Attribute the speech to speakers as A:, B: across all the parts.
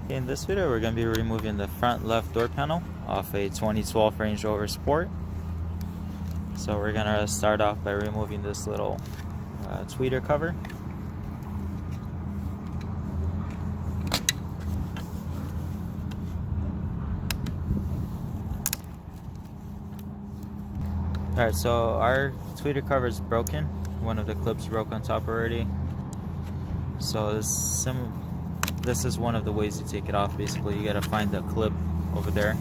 A: In this video, we're going to be removing the front left door panel off a 2012 Range Rover Sport. So we're going to start off by removing this little tweeter cover. Alright, so our tweeter cover is broken. One of the clips broke on top already. So this is one of the ways to take it off. Basically, you gotta find the clip over there,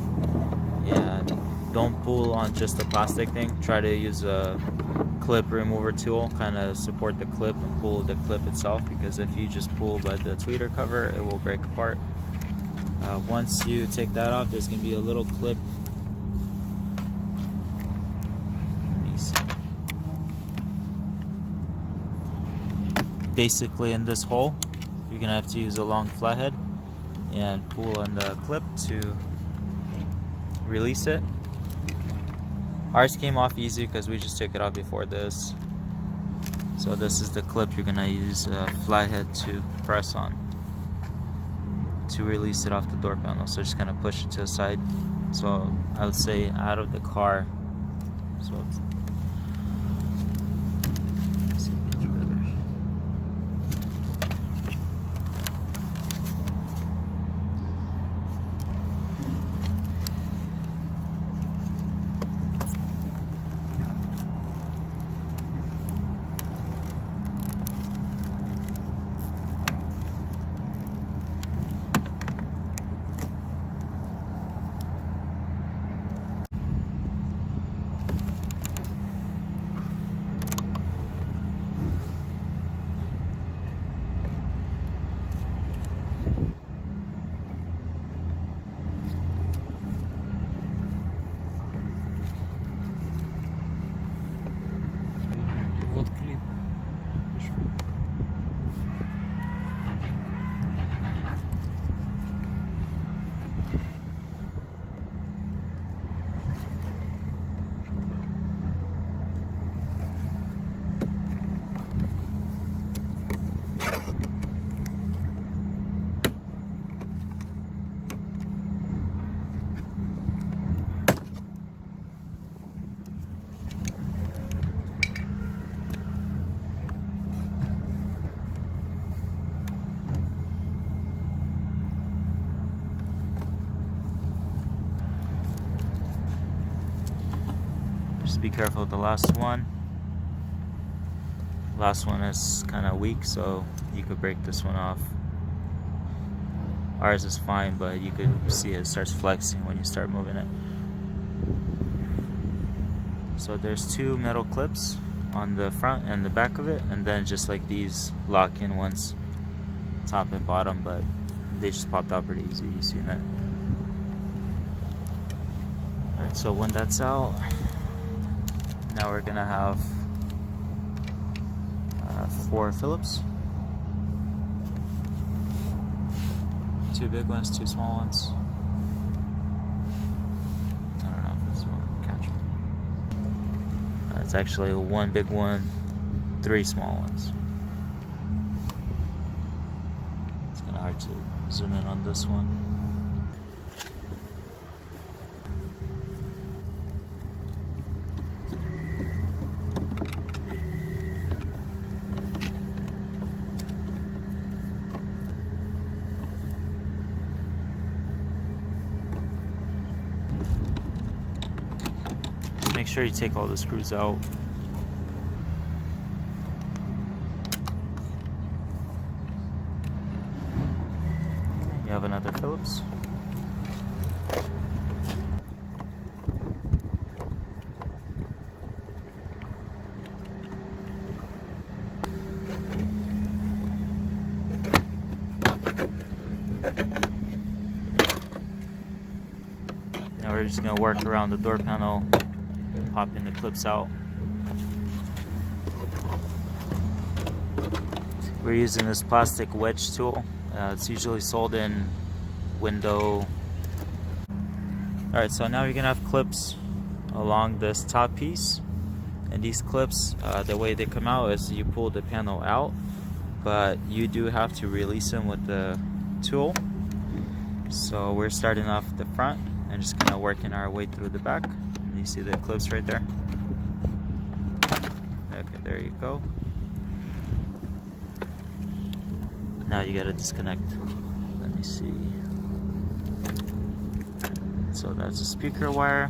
A: and don't pull on just the plastic thing. Try to use a clip remover tool, kind of support the clip and pull the clip itself, because if you just pull by the tweeter cover, it will break apart. Once you take that off, there's gonna be a little clip. Basically, in this hole, you're gonna have to use a long flathead and pull on the clip to release it. Ours came off easy because we just took it off before this. So this is the clip you're gonna use a flathead to press on to release it off the door panel. So just kind of push it to the side. So I would say out of the car. So just be careful with the last one. Last one is kind of weak, so you could break this one off. Ours is fine, but you could see it starts flexing when you start moving it. So there's two metal clips on the front and the back of it, and then just like these lock-in ones, top and bottom, but they just popped out pretty easy. You see that? Alright, so when that's out, now we're gonna have 4 Phillips. 2 big ones, 2 small ones. I don't know if this will catch it. It's actually 1 big one, 3 small ones. It's kind of hard to zoom in on this one. Make sure you take all the screws out. You have another Phillips. Now we're just going to work around the door panel, popping the clips out. We're using this plastic wedge tool. It's usually sold in window. Alright, so now you're gonna have clips along this top piece, and these clips, the way they come out is you pull the panel out, but you do have to release them with the tool. So we're starting off the front and just kind of working our way through the back. You see the clips right there? Okay, there you go. Now you gotta disconnect. Let me see. So that's a speaker wire.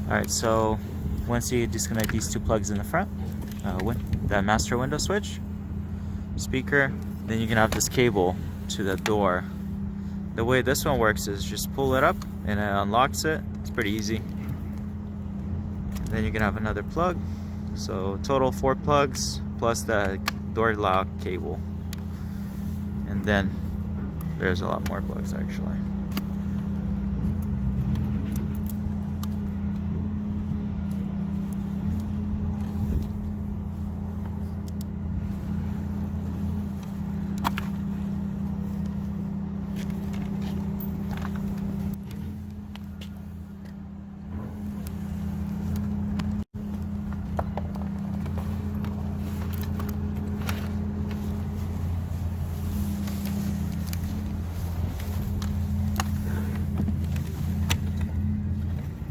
A: Alright, so once you disconnect these two plugs in the front, that master window switch, speaker, then you can have this cable to the door. The way this one works is just pull it up and it unlocks it. It's pretty easy. Then you can have another plug. So total 4 plugs plus the door lock cable. And then there's a lot more plugs actually.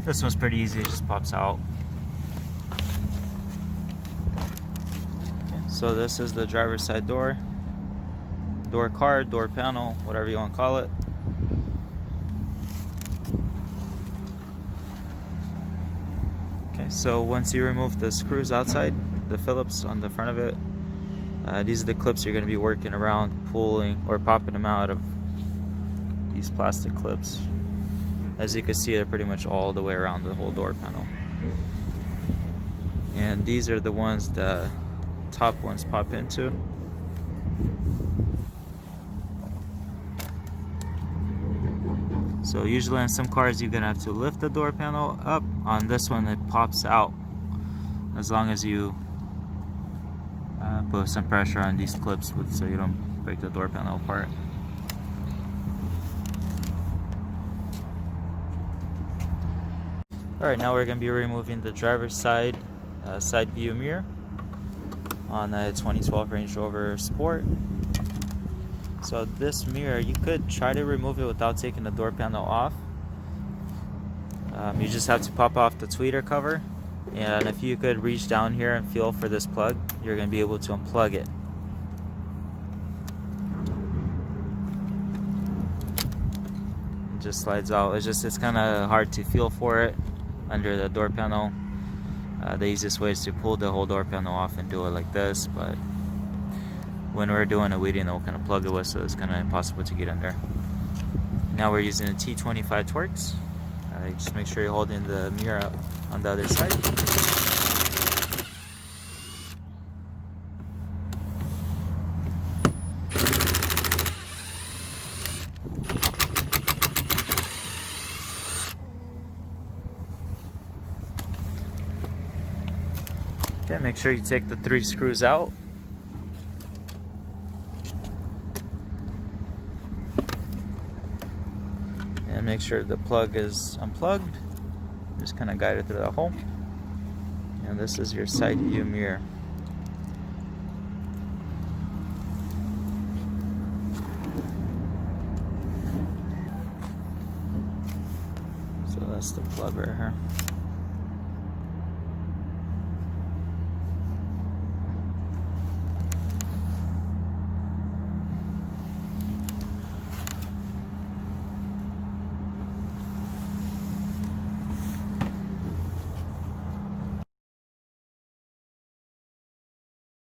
A: This one's pretty easy, it just pops out. Okay, so this is the driver's side door. Door card, door panel, whatever you want to call it. Okay, so once you remove the screws outside, the Phillips on the front of it, these are the clips you're going to be working around, pulling or popping them out of these plastic clips. As you can see, they're pretty much all the way around the whole door panel. And these are the ones the top ones pop into. So usually on some cars you're gonna have to lift the door panel up. On this one it pops out as long as you put some pressure on these clips so you don't break the door panel apart. Alright, now we're going to be removing the driver's side view mirror on a 2012 Range Rover Sport. So this mirror, you could try to remove it without taking the door panel off. You just have to pop off the tweeter cover, and if you could reach down here and feel for this plug, you're going to be able to unplug it. It just slides out. It's kind of hard to feel for it under the door panel. The easiest way is to pull the whole door panel off and do it like this, but when we're doing it we didn't know what kind of plug it was, so it's kind of impossible to get under. Now we're using a T25 Torx. Just make sure you're holding the mirror up on the other side. Okay, make sure you take the 3 screws out. And make sure the plug is unplugged. Just kind of guide it through the hole. And this is your side view mirror. So that's the plug right here.